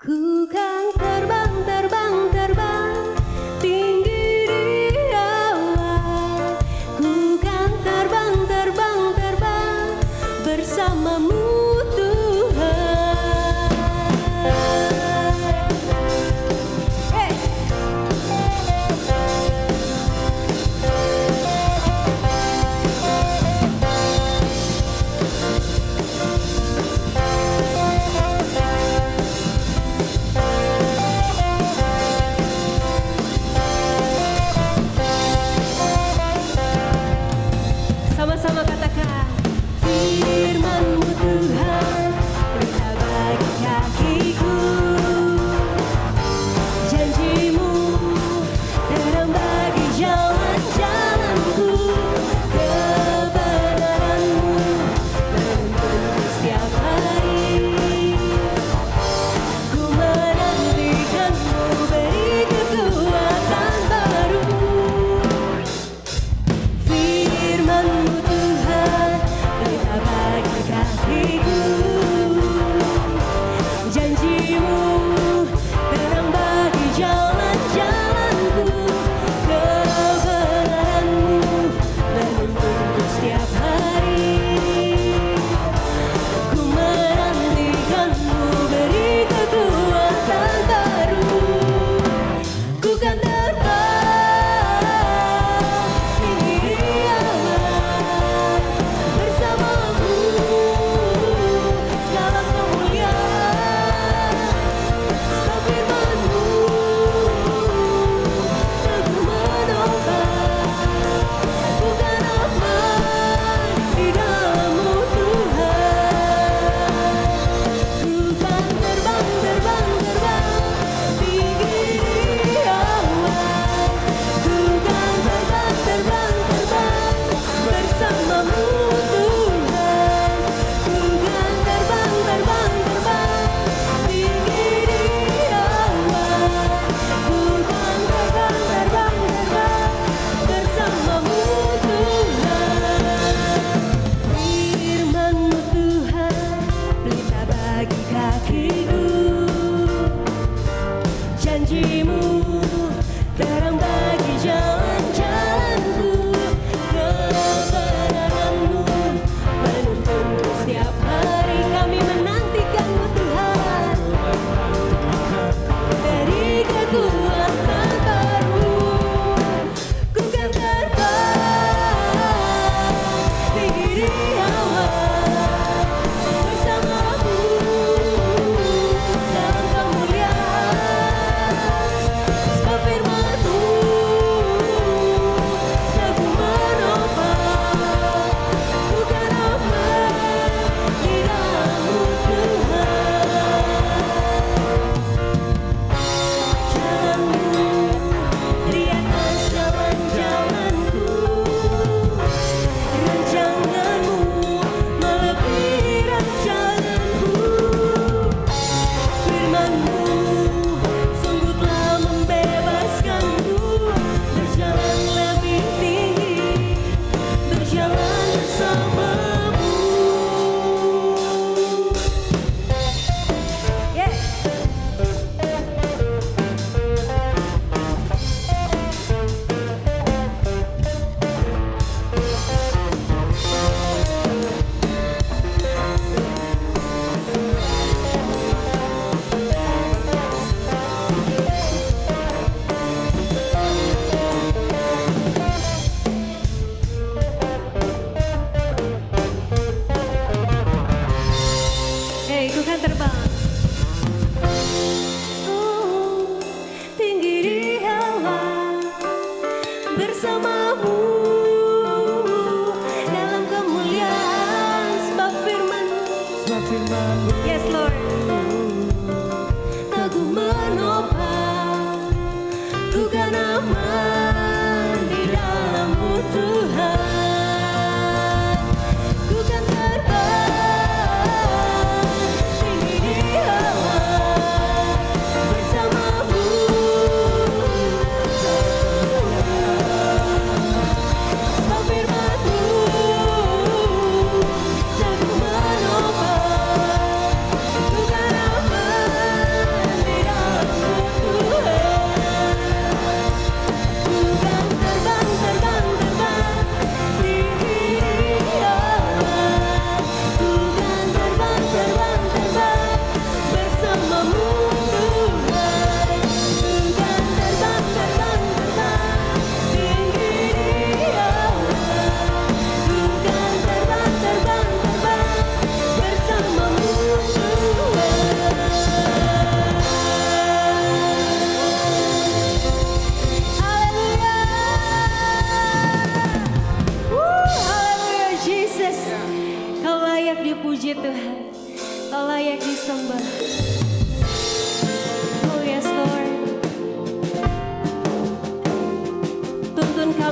Ku kan terbang, terbang, terbang tinggi di awan. Ku kan terbang, terbang, terbang bersamamu Tuhan. Hey. Sama-sama katakan, firman-Mu Tuhan, pelita bagi kakiku. Janji-Mu, terang bagi jalan-jalanku. Kebenaran-Mu, menuntun setiap hari. Ku menantikan-Mu, beri kekuatan baru. Firman-Mu Tuhan, pelita bagi kakiku. Janji-Mu, terang bagi jalan-jalanku. Kebenaran-Mu, menuntunku setiap hari. Ku menantikan-Mu, beri kekuatan baru. Ku kan terbang tinggi di awan bersamamu dalam kemuliaan. Sebab firman-Mu teguh menopang. Ku kan aman di dalam-Mu Tuhan. Ku kan terbang, terbang, terbang tinggi di awan. Ku kan terbang, terbang, terbang bersamamu Tuhan. Ku kan terbang, terbang, terbang tinggi di awan. Ku kan terbang, terbang, terbang bersamamu Tuhan. Firman-Mu Tuhan, pelita bagi kakiku. Janji-Mu, terang bagi jalan-jalanku. Kebenaran-Mu, menuntunku setiap hari. Kami menantikan-Mu Tuhan, beri kekuatan baru. Ku kan terbang tinggi di awan bersamamu dalam kemuliaan.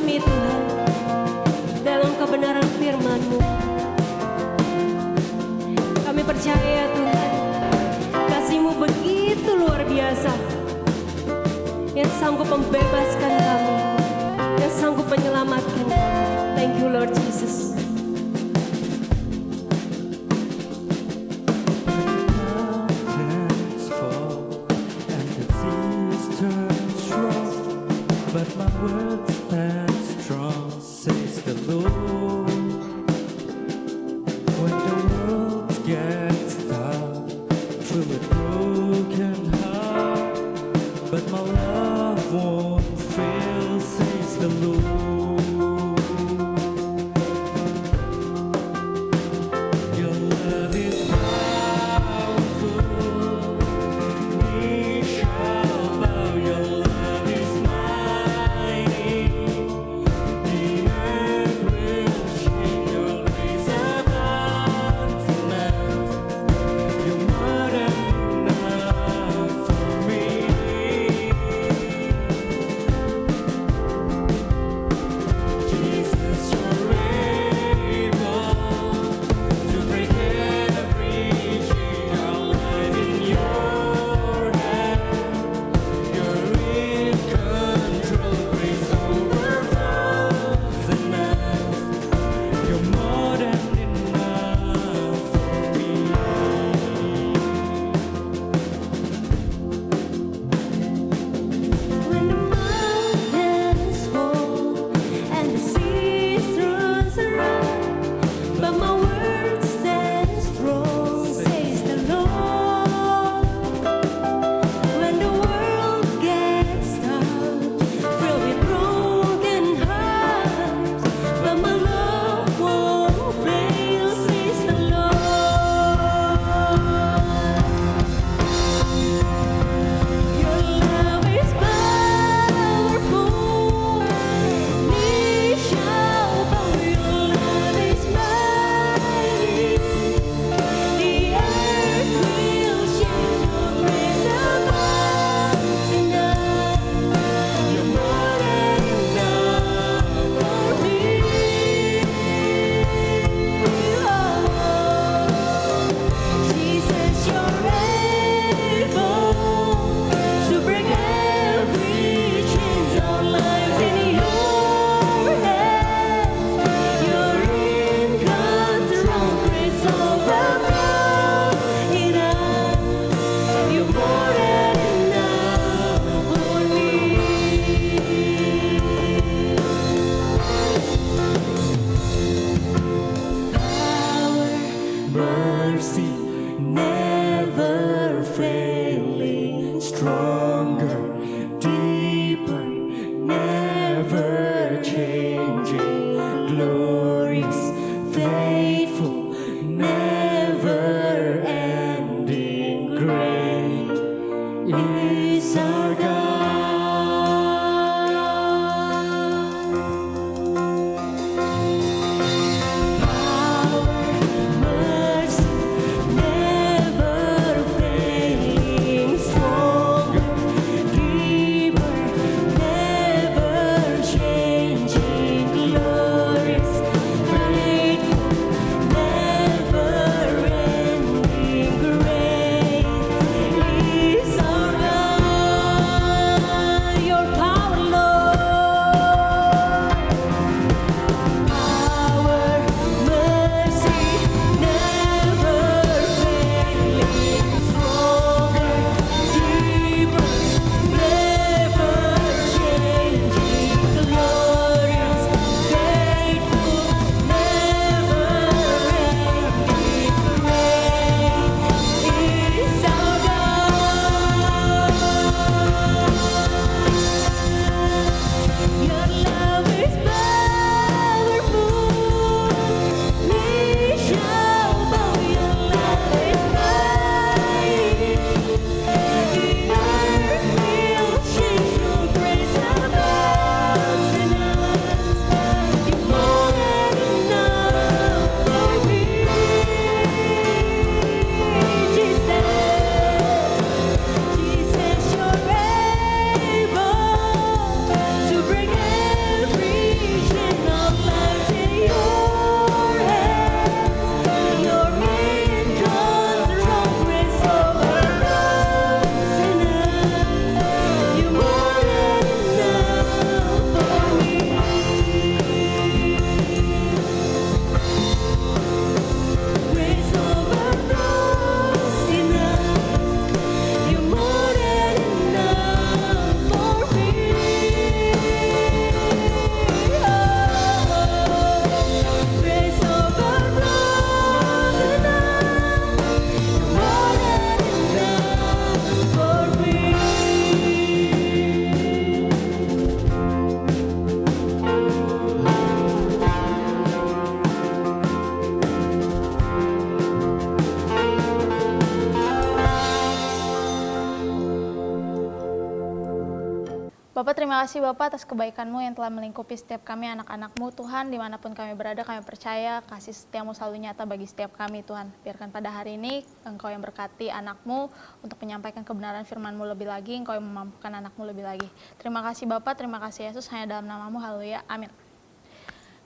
kami Tuhan, dalam kebenaran firman-Mu. Kami percaya Tuhan, kasih-Mu begitu luar biasa, yang sanggup membebaskan kami, yang sanggup menyelamatkan kami. Thank you Lord Jesus. Mountains fall and the seas turn strong, but my words stand strong, says the Lord. When the world gets dark, through a broken heart, but my love won't fail, says the Lord. Your love is powerful, knee shall bow. Your love is mighty, the earth will shake. Your grace abounds in us. You're more than enough for me. Bapak, terima kasih Bapak atas kebaikan-Mu yang telah melingkupi setiap kami anak-anak-Mu. Tuhan, dimanapun kami berada, kami percaya kasih setia-Mu selalu nyata bagi setiap kami Tuhan. Biarkan pada hari ini Engkau yang berkati anak-Mu untuk menyampaikan kebenaran firman-Mu lebih lagi, Engkau yang memampukan anak-Mu lebih lagi. Terima kasih Bapak, terima kasih Yesus, hanya dalam nama-Mu, haleluya, amin.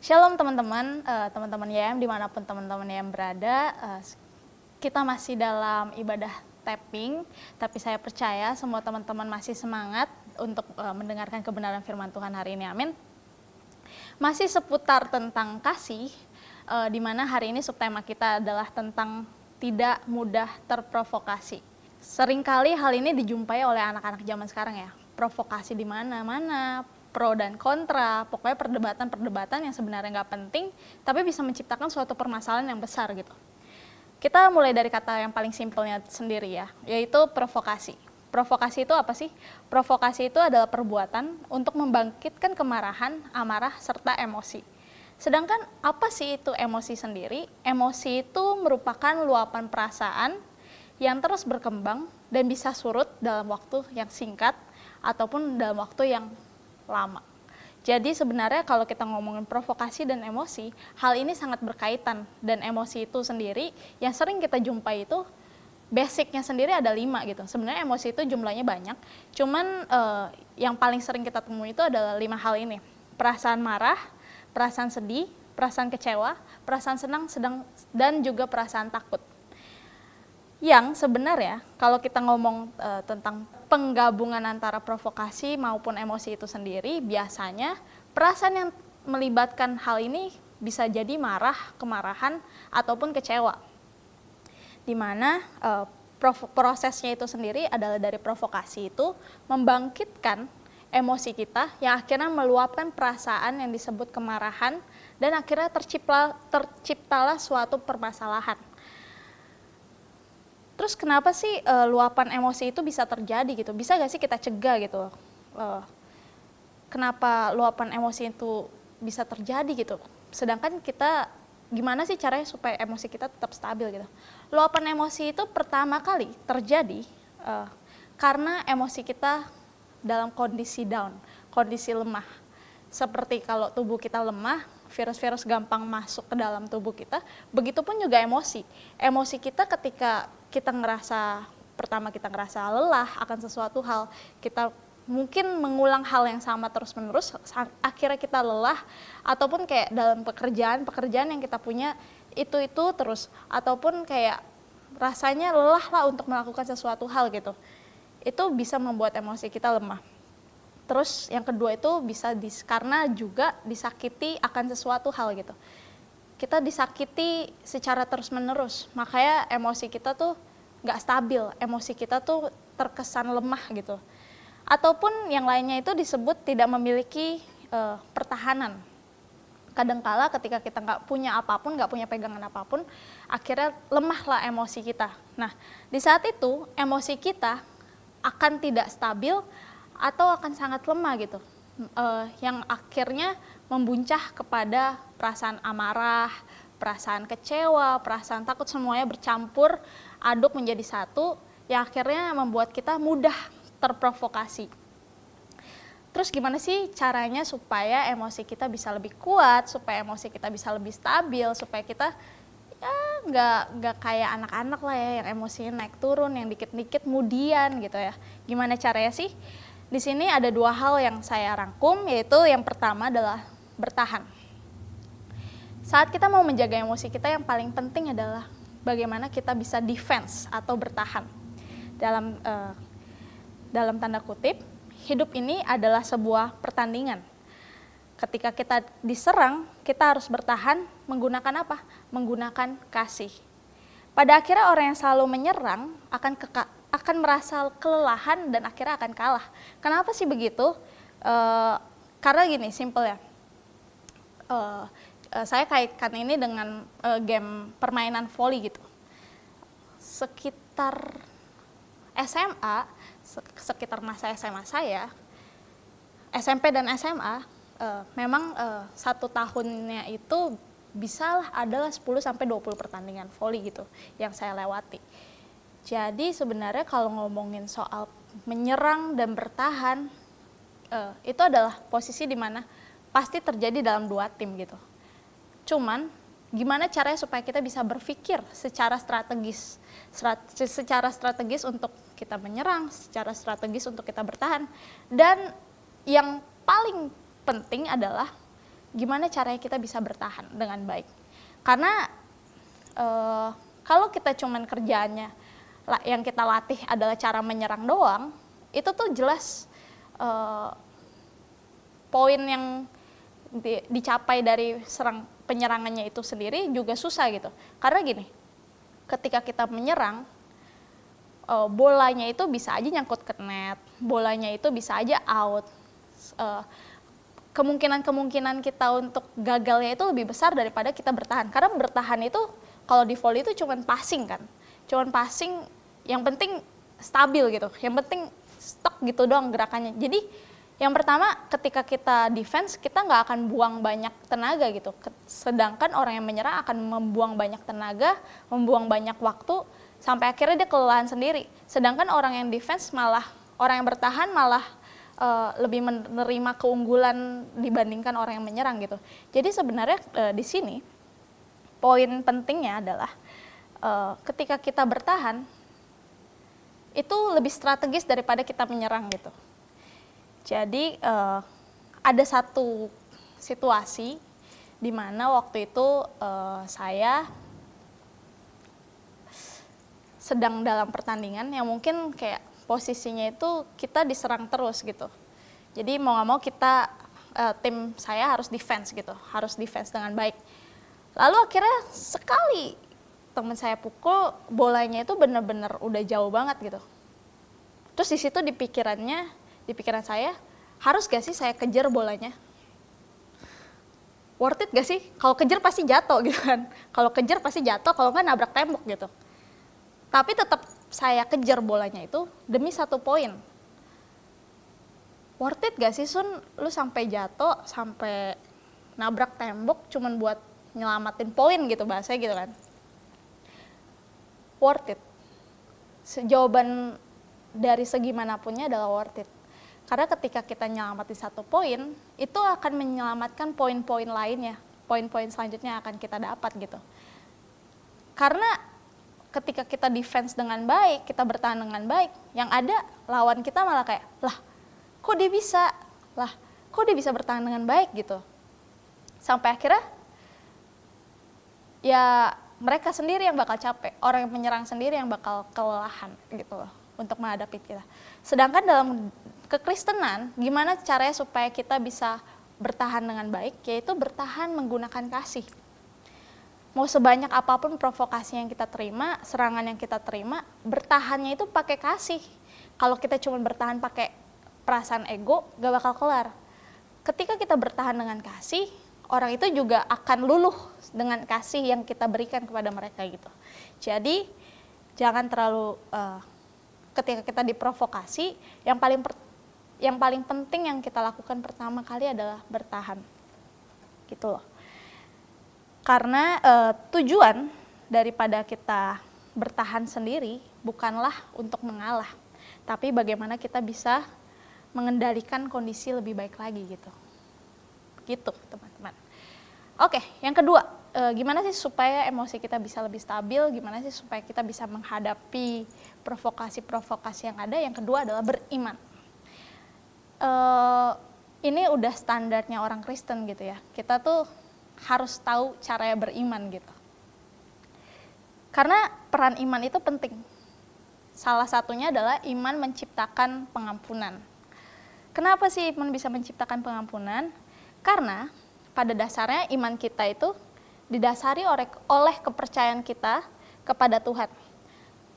Shalom teman-teman, teman-teman YM dimanapun teman-teman YM berada, kita masih dalam ibadah tapping, tapi saya percaya semua teman-teman masih semangat untuk mendengarkan kebenaran firman Tuhan hari ini, amin. Masih seputar tentang kasih, di mana hari ini subtema kita adalah tentang tidak mudah terprovokasi. Seringkali hal ini dijumpai oleh anak-anak zaman sekarang ya, provokasi di mana-mana, pro dan kontra, pokoknya perdebatan-perdebatan yang sebenarnya nggak penting, tapi bisa menciptakan suatu permasalahan yang besar gitu. Kita mulai dari kata yang paling simpelnya sendiri ya, yaitu provokasi. Provokasi itu apa sih? Provokasi itu adalah perbuatan untuk membangkitkan kemarahan, amarah, serta emosi. Sedangkan apa sih itu emosi sendiri? Emosi itu merupakan luapan perasaan yang terus berkembang dan bisa surut dalam waktu yang singkat ataupun dalam waktu yang lama. Jadi sebenarnya kalau kita ngomongin provokasi dan emosi, hal ini sangat berkaitan, dan emosi itu sendiri yang sering kita jumpai itu basicnya sendiri ada 5 gitu. Sebenarnya emosi itu jumlahnya banyak, cuman yang paling sering kita temui itu adalah 5 hal ini. Perasaan marah, perasaan sedih, perasaan kecewa, perasaan senang, dan juga perasaan takut. Yang sebenarnya kalau kita ngomong tentang penggabungan antara provokasi maupun emosi itu sendiri, biasanya perasaan yang melibatkan hal ini bisa jadi marah, kemarahan, ataupun kecewa. Di mana prosesnya itu sendiri adalah dari provokasi itu membangkitkan emosi kita yang akhirnya meluapkan perasaan yang disebut kemarahan dan akhirnya terciptalah suatu permasalahan. Terus kenapa sih luapan emosi itu bisa terjadi gitu? Bisa gak sih kita cegah gitu? Kenapa luapan emosi itu bisa terjadi gitu? Sedangkan kita gimana sih caranya supaya emosi kita tetap stabil gitu? Luapan emosi itu pertama kali terjadi karena emosi kita dalam kondisi down, kondisi lemah. Seperti kalau tubuh kita lemah, virus-virus gampang masuk ke dalam tubuh kita, begitupun juga emosi. Emosi kita ketika kita ngerasa lelah akan sesuatu hal, kita mungkin mengulang hal yang sama terus-menerus, akhirnya kita lelah, ataupun kayak dalam pekerjaan yang kita punya itu terus, ataupun kayak rasanya lelah lah untuk melakukan sesuatu hal gitu. Itu bisa membuat emosi kita lemah. Terus yang kedua itu bisa karena juga disakiti akan sesuatu hal gitu. Kita disakiti secara terus-menerus, makanya emosi kita tuh nggak stabil, emosi kita tuh terkesan lemah gitu. Ataupun yang lainnya itu disebut tidak memiliki pertahanan. Kadangkala ketika kita nggak punya apapun, nggak punya pegangan apapun, akhirnya lemahlah emosi kita. Nah, di saat itu emosi kita akan tidak stabil atau akan sangat lemah gitu, yang akhirnya membuncah kepada perasaan amarah, perasaan kecewa, perasaan takut, semuanya bercampur aduk menjadi satu, yang akhirnya membuat kita mudah terprovokasi. Terus gimana sih caranya supaya emosi kita bisa lebih kuat, supaya emosi kita bisa lebih stabil, supaya kita ya nggak kayak anak-anak lah ya, yang emosinya naik turun, yang dikit-dikit kemudian gitu ya. Gimana caranya sih? Di sini ada 2 hal yang saya rangkum, yaitu yang pertama adalah bertahan. Saat kita mau menjaga emosi kita, yang paling penting adalah bagaimana kita bisa defense atau bertahan. Dalam tanda kutip, hidup ini adalah sebuah pertandingan. Ketika kita diserang, kita harus bertahan menggunakan apa? Menggunakan kasih. Pada akhirnya orang yang selalu menyerang akan merasa kelelahan dan akhirnya akan kalah. Kenapa sih begitu? Karena gini, simple ya. Saya kaitkan ini dengan game permainan volley gitu. Sekitar SMA, sekitar masa SMA saya, SMP dan SMA, memang 1 tahunnya itu bisalah adalah 10-20 pertandingan volley gitu yang saya lewati. Jadi sebenarnya kalau ngomongin soal menyerang dan bertahan, itu adalah posisi di mana pasti terjadi dalam 2 tim gitu. Cuman gimana caranya supaya kita bisa berpikir secara strategis, secara strategis untuk kita menyerang, secara strategis untuk kita bertahan, dan yang paling penting adalah gimana caranya kita bisa bertahan dengan baik. Karena kalau kita cuman kerjaannya yang kita latih adalah cara menyerang doang, itu tuh jelas poin yang dicapai dari penyerangannya itu sendiri juga susah gitu. Karena gini, ketika kita menyerang, bolanya itu bisa aja nyangkut ke net, bolanya itu bisa aja out. Kemungkinan kita untuk gagalnya itu lebih besar daripada kita bertahan. Karena bertahan itu kalau di volley itu cuman passing kan. Cuman passing, yang penting stabil gitu. Yang penting stok gitu doang gerakannya. Jadi yang pertama ketika kita defense, kita nggak akan buang banyak tenaga gitu. Sedangkan orang yang menyerang akan membuang banyak tenaga, membuang banyak waktu, sampai akhirnya dia kelelahan sendiri. Sedangkan orang yang defense orang yang bertahan malah lebih menerima keunggulan dibandingkan orang yang menyerang gitu. Jadi sebenarnya di sini poin pentingnya adalah ketika kita bertahan itu lebih strategis daripada kita menyerang gitu. Jadi ada satu situasi di mana waktu itu saya sedang dalam pertandingan yang mungkin kayak posisinya itu kita diserang terus gitu. Jadi mau nggak mau kita tim saya harus defense gitu, harus defense dengan baik. Lalu akhirnya sekali teman saya pukul, bolanya itu benar-benar udah jauh banget gitu. Terus di situ di pikiran saya, harus gak sih saya kejar bolanya? Worth it gak sih? Kalau kejar pasti jatuh gitu kan. Kalau kejar pasti jatuh, kalau nggak nabrak tembok gitu. Tapi tetap saya kejar bolanya itu demi 1 poin. Worth it gak sih Sun, lu sampai jatuh, sampai nabrak tembok cuman buat nyelamatin poin gitu bahasanya gitu kan. Worth it. Jawaban dari segi manapunnya adalah worth it. Karena ketika kita nyelamatin 1 poin, itu akan menyelamatkan poin-poin lainnya. Poin-poin selanjutnya akan kita dapat gitu. Karena ketika kita defense dengan baik, kita bertahan dengan baik, yang ada lawan kita malah kayak, lah kok dia bisa? Lah kok dia bisa bertahan dengan baik gitu. Sampai akhirnya ya mereka sendiri yang bakal capek, orang yang menyerang sendiri yang bakal kelelahan gitu loh untuk menghadapi kita. Sedangkan dalam kekristenan, gimana caranya supaya kita bisa bertahan dengan baik, yaitu bertahan menggunakan kasih. Mau sebanyak apapun provokasi yang kita terima, serangan yang kita terima, bertahannya itu pakai kasih. Kalau kita cuma bertahan pakai perasaan ego, gak bakal kelar. Ketika kita bertahan dengan kasih, orang itu juga akan luluh dengan kasih yang kita berikan kepada mereka gitu. Jadi jangan terlalu ketika kita diprovokasi, yang paling penting yang kita lakukan pertama kali adalah bertahan, gitu loh. Karena tujuan daripada kita bertahan sendiri bukanlah untuk mengalah, tapi bagaimana kita bisa mengendalikan kondisi lebih baik lagi gitu. Gitu teman-teman. Oke, yang kedua, gimana sih supaya emosi kita bisa lebih stabil, gimana sih supaya kita bisa menghadapi provokasi-provokasi yang ada. Yang kedua adalah beriman. Ini udah standarnya orang Kristen gitu ya, kita tuh harus tahu caranya beriman gitu. Karena peran iman itu penting. Salah satunya adalah iman menciptakan pengampunan. Kenapa sih iman bisa menciptakan pengampunan? Karena pada dasarnya iman kita itu didasari oleh kepercayaan kita kepada Tuhan.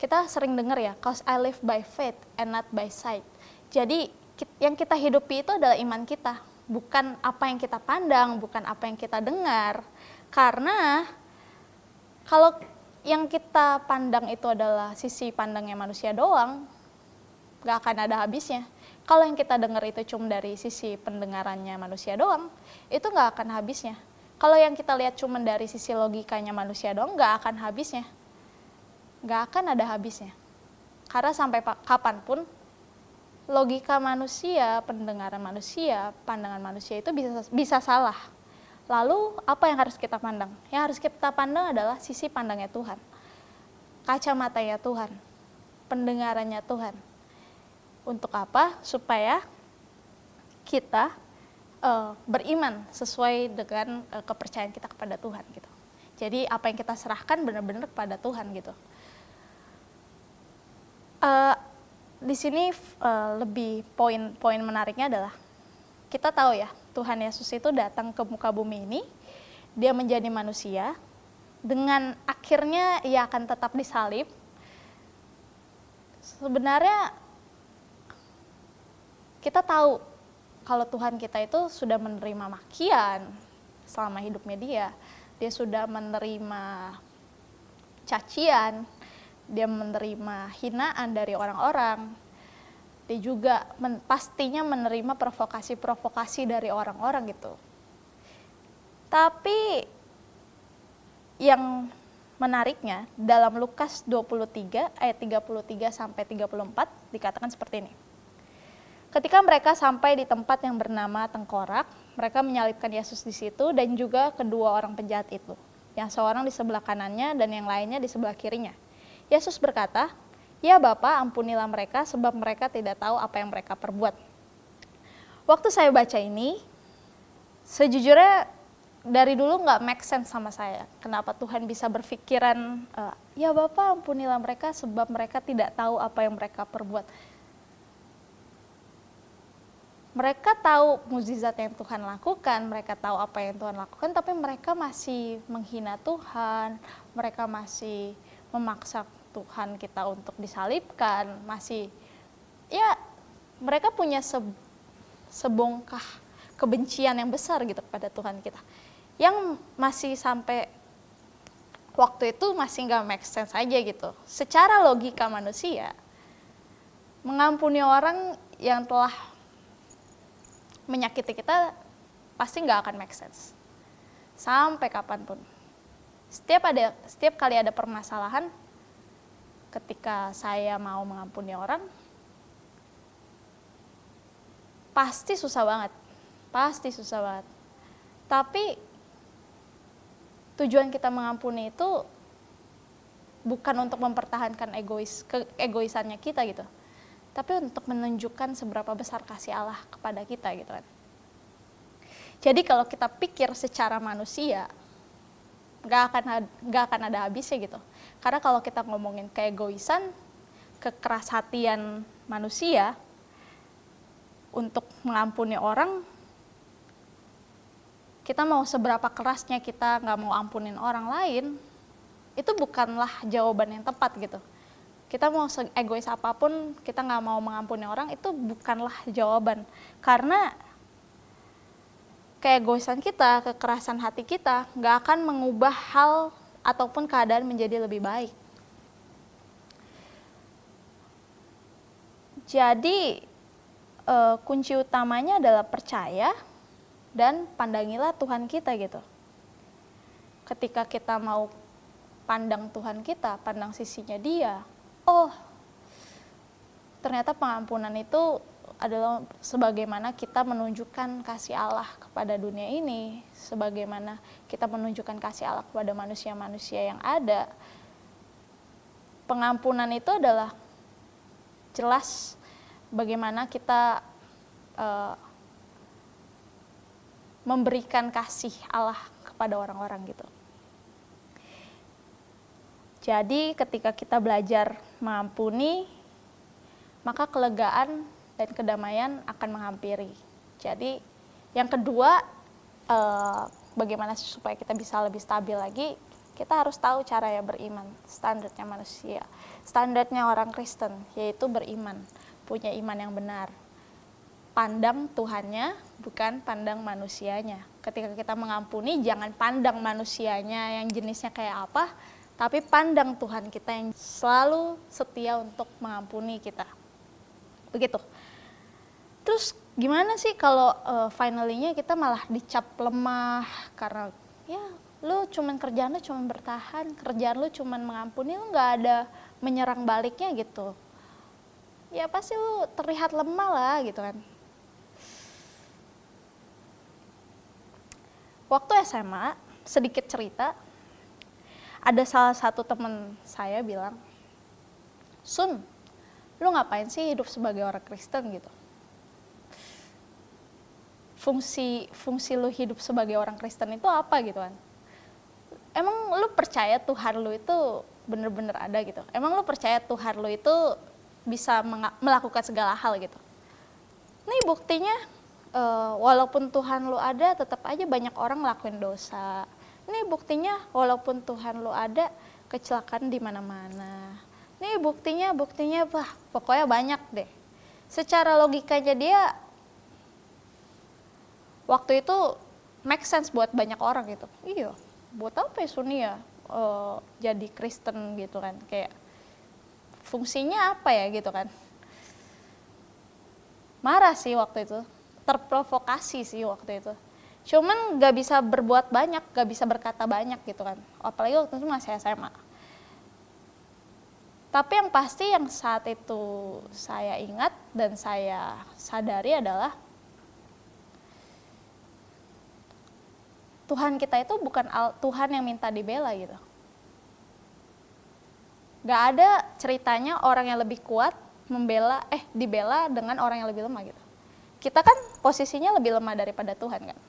Kita sering dengar ya, "Cause I live by faith and not by sight." Jadi yang kita hidupi itu adalah iman kita, bukan apa yang kita pandang, bukan apa yang kita dengar. Karena kalau yang kita pandang itu adalah sisi pandangnya manusia doang, gak akan ada habisnya. Kalau yang kita dengar itu cuma dari sisi pendengarannya manusia doang, itu gak akan habisnya. Kalau yang kita lihat cuma dari sisi logikanya manusia doang, gak akan habisnya. Gak akan ada habisnya. Karena sampai kapanpun logika manusia, pendengaran manusia, pandangan manusia itu bisa salah. Lalu apa yang harus kita pandang? Yang harus kita pandang adalah sisi pandangnya Tuhan, kacamatanya Tuhan, pendengarannya Tuhan. Untuk apa? Supaya kita beriman sesuai dengan kepercayaan kita kepada Tuhan gitu. Jadi apa yang kita serahkan benar-benar kepada Tuhan gitu. Di sini lebih poin menariknya adalah kita tahu ya, Tuhan Yesus itu datang ke muka bumi ini, dia menjadi manusia, dengan akhirnya ia akan tetap disalib. Sebenarnya kita tahu kalau Tuhan kita itu sudah menerima makian selama hidupnya dia sudah menerima cacian, dia menerima hinaan dari orang-orang, dia juga pastinya menerima provokasi-provokasi dari orang-orang gitu. Tapi yang menariknya dalam Lukas 23 ayat 33 sampai 34 dikatakan seperti ini. Ketika mereka sampai di tempat yang bernama Tengkorak, mereka menyalibkan Yesus di situ dan juga kedua orang penjahat itu, yang seorang di sebelah kanannya dan yang lainnya di sebelah kirinya. Yesus berkata, "Ya Bapa, ampunilah mereka sebab mereka tidak tahu apa yang mereka perbuat." Waktu saya baca ini, sejujurnya dari dulu nggak make sense sama saya. Kenapa Tuhan bisa berpikiran, "Ya Bapa, ampunilah mereka sebab mereka tidak tahu apa yang mereka perbuat." Mereka tahu mukjizat yang Tuhan lakukan, mereka tahu apa yang Tuhan lakukan, tapi mereka masih menghina Tuhan, mereka masih memaksa Tuhan kita untuk disalibkan, mereka punya sebongkah kebencian yang besar gitu kepada Tuhan kita, yang masih sampai waktu itu masih nggak make sense aja gitu. Secara logika manusia, mengampuni orang yang telah menyakiti kita pasti nggak akan make sense sampai kapanpun. Setiap kali ada permasalahan, ketika saya mau mengampuni orang, pasti susah banget. Tapi tujuan kita mengampuni itu bukan untuk mempertahankan keegoisannya kita gitu, tapi untuk menunjukkan seberapa besar kasih Allah kepada kita gitu kan. Jadi kalau kita pikir secara manusia, nggak akan ada habisnya gitu. Karena kalau kita ngomongin keegoisan, kekerashatian manusia untuk mengampuni orang, kita mau seberapa kerasnya kita nggak mau ampunin orang lain, itu bukanlah jawaban yang tepat gitu. Kita mau egois apapun, kita nggak mau mengampuni orang, itu bukanlah jawaban. Karena keegoisan kita, kekerasan hati kita, nggak akan mengubah hal ataupun keadaan menjadi lebih baik. Jadi kunci utamanya adalah percaya dan pandangilah Tuhan kita gitu. Ketika kita mau pandang Tuhan kita, pandang sisinya Dia, oh, ternyata pengampunan itu adalah sebagaimana kita menunjukkan kasih Allah kepada dunia ini, sebagaimana kita menunjukkan kasih Allah kepada manusia-manusia yang ada. Pengampunan itu adalah jelas bagaimana kita memberikan kasih Allah kepada orang-orang gitu. Jadi ketika kita belajar mengampuni, maka kelegaan dan kedamaian akan menghampiri. Jadi yang kedua, bagaimana supaya kita bisa lebih stabil lagi, kita harus tahu cara beriman, standarnya manusia. Standarnya orang Kristen, yaitu beriman, punya iman yang benar. Pandang Tuhannya, bukan pandang manusianya. Ketika kita mengampuni, jangan pandang manusianya yang jenisnya kayak apa, tapi pandang Tuhan kita yang selalu setia untuk mengampuni kita. Begitu. Terus gimana sih kalau finally-nya kita malah dicap lemah karena ya lu kerjaan lu cuman bertahan, kerjaan lu cuman mengampuni, lu nggak ada menyerang baliknya gitu. ya pasti lu terlihat lemah lah gitu kan. Waktu SMA, sedikit cerita, ada salah satu teman saya bilang, Sun, lu ngapain sih hidup sebagai orang Kristen gitu? Fungsi lu hidup sebagai orang Kristen itu apa gitu kan? Emang lu percaya Tuhan lu itu bener-bener ada gitu? Emang lu percaya Tuhan lu itu bisa melakukan segala hal gitu? Nih buktinya, walaupun Tuhan lu ada, tetap aja banyak orang ngelakuin dosa. Nih buktinya, walaupun Tuhan lu ada, kecelakaan di mana-mana. Nih buktinya, wah pokoknya banyak deh. Secara logikanya dia, waktu itu make sense buat banyak orang gitu. Iya, buat apa ya Suni ya jadi Kristen gitu kan, kayak fungsinya apa ya gitu kan. Marah sih waktu itu, terprovokasi sih waktu itu. Cuman gak bisa berbuat banyak, gak bisa berkata banyak gitu kan. Apalagi waktu itu masih SMA. Tapi yang pasti yang saat itu saya ingat dan saya sadari adalah Tuhan kita itu bukan Tuhan yang minta dibela gitu. Gak ada ceritanya orang yang lebih kuat dibela dengan orang yang lebih lemah gitu. Kita kan posisinya lebih lemah daripada Tuhan kan.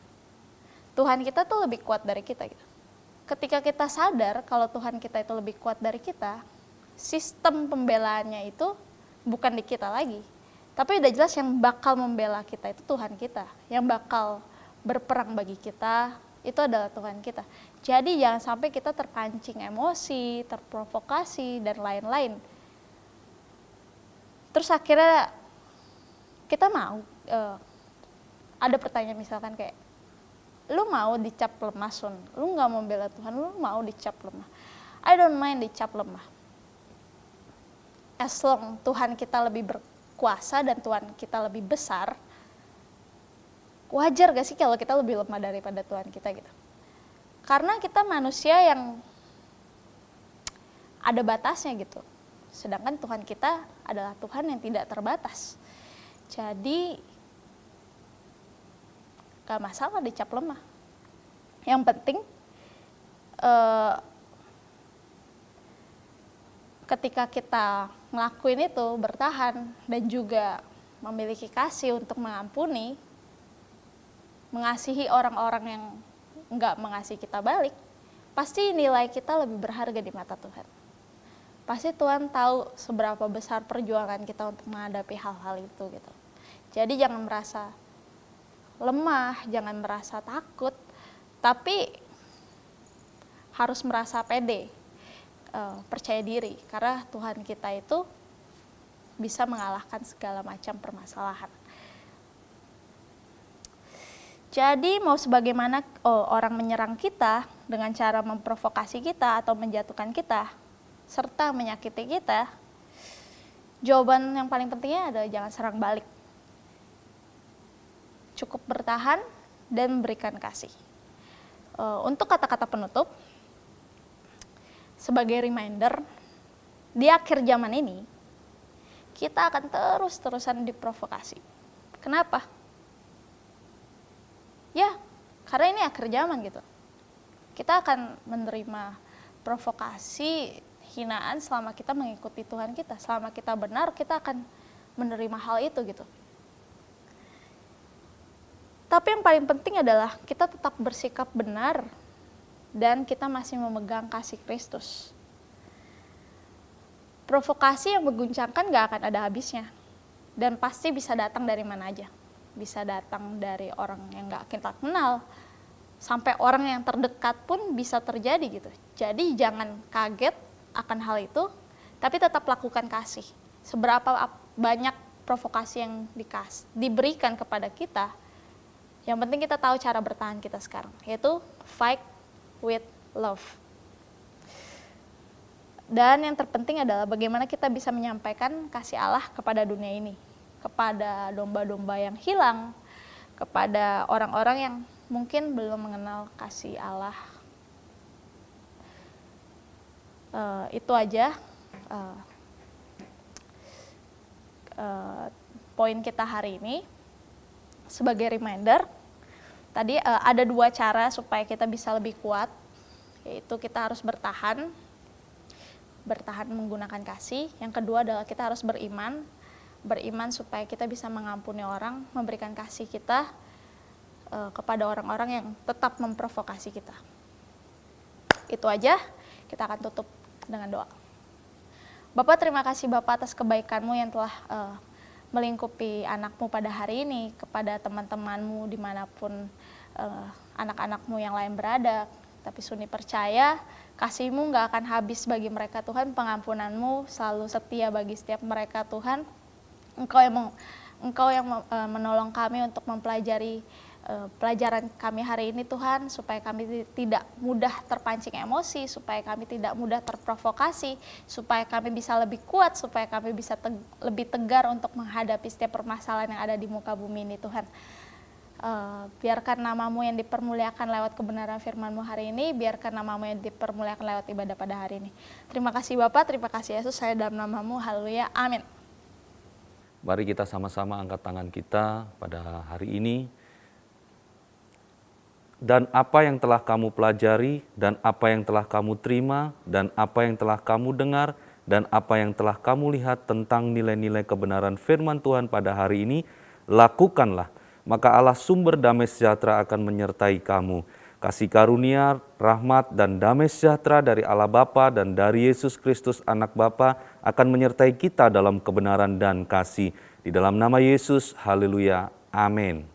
Tuhan kita tuh lebih kuat dari kita gitu. Ketika kita sadar kalau Tuhan kita itu lebih kuat dari kita, sistem pembelaannya itu bukan di kita lagi. Tapi udah jelas yang bakal membela kita itu Tuhan kita. Yang bakal berperang bagi kita itu adalah Tuhan kita. Jadi jangan sampai kita terpancing emosi, terprovokasi, dan lain-lain. Terus akhirnya kita mau, ada pertanyaan misalkan kayak, lu mau dicap lemah Sun, lu gak mau bela Tuhan, lu mau dicap lemah. I don't mind dicap lemah. As long Tuhan kita lebih berkuasa dan Tuhan kita lebih besar, wajar gak sih kalau kita lebih lemah daripada Tuhan kita gitu? Karena kita manusia yang ada batasnya gitu. Sedangkan Tuhan kita adalah Tuhan yang tidak terbatas. Jadi gak masalah dicap lemah. Yang penting ketika kita ngelakuin itu, bertahan dan juga memiliki kasih untuk mengampuni, mengasihi orang-orang yang enggak mengasihi kita balik, pasti nilai kita lebih berharga di mata Tuhan. Pasti Tuhan tahu seberapa besar perjuangan kita untuk menghadapi hal-hal itu gitu. Jadi jangan merasa lemah, jangan merasa takut, tapi harus merasa pede, percaya diri, karena Tuhan kita itu bisa mengalahkan segala macam permasalahan. Jadi mau sebagaimana orang menyerang kita dengan cara memprovokasi kita atau menjatuhkan kita, serta menyakiti kita, jawaban yang paling pentingnya adalah jangan serang balik. Cukup bertahan dan berikan kasih. Untuk kata-kata penutup, sebagai reminder, di akhir zaman ini, kita akan terus-terusan diprovokasi. Kenapa? Ya, karena ini akhir zaman gitu. Kita akan menerima provokasi, hinaan selama kita mengikuti Tuhan kita. Selama kita benar, kita akan menerima hal itu gitu. Tapi yang paling penting adalah kita tetap bersikap benar dan kita masih memegang kasih Kristus. Provokasi yang mengguncangkan gak akan ada habisnya. Dan pasti bisa datang dari mana aja. Bisa datang dari orang yang gak kita kenal, sampai orang yang terdekat pun bisa terjadi gitu. Jadi jangan kaget akan hal itu, tapi tetap lakukan kasih. Seberapa banyak provokasi yang diberikan kepada kita, yang penting kita tahu cara bertahan kita sekarang, yaitu fight with love. Dan yang terpenting adalah bagaimana kita bisa menyampaikan kasih Allah kepada dunia ini, kepada domba-domba yang hilang, kepada orang-orang yang mungkin belum mengenal kasih Allah. Itu aja poin kita hari ini. Sebagai reminder, tadi ada 2 cara supaya kita bisa lebih kuat, yaitu kita harus bertahan menggunakan kasih. Yang kedua adalah kita harus beriman supaya kita bisa mengampuni orang, memberikan kasih kita kepada orang-orang yang tetap memprovokasi kita. Itu aja, kita akan tutup dengan doa. Bapak, terima kasih Bapak atas kebaikan-Mu yang telah melingkupi anak-Mu pada hari ini, kepada teman-teman-Mu dimanapun anak-anak-Mu yang lain berada. Tapi Suni percaya kasih-Mu gak akan habis bagi mereka Tuhan, pengampunan-Mu selalu setia bagi setiap mereka Tuhan. Engkau yang menolong kami untuk mempelajari pelajaran kami hari ini Tuhan, supaya kami tidak mudah terpancing emosi, supaya kami tidak mudah terprovokasi, supaya kami bisa lebih kuat, supaya kami bisa lebih tegar untuk menghadapi setiap permasalahan yang ada di muka bumi ini Tuhan. Biarkan nama-Mu yang dipermuliakan lewat kebenaran firman-Mu hari ini, biarkan nama-Mu yang dipermuliakan lewat ibadah pada hari ini. Terima kasih Bapak, terima kasih Yesus, saya dalam nama-Mu, haleluya, amin. Mari kita sama-sama angkat tangan kita pada hari ini. Dan apa yang telah kamu pelajari, dan apa yang telah kamu terima, dan apa yang telah kamu dengar, dan apa yang telah kamu lihat tentang nilai-nilai kebenaran firman Tuhan pada hari ini, lakukanlah. Maka Allah sumber damai sejahtera akan menyertai kamu. Kasih karunia, rahmat, dan damai sejahtera dari Allah Bapa dan dari Yesus Kristus anak Bapa akan menyertai kita dalam kebenaran dan kasih. Di dalam nama Yesus, haleluya, amin.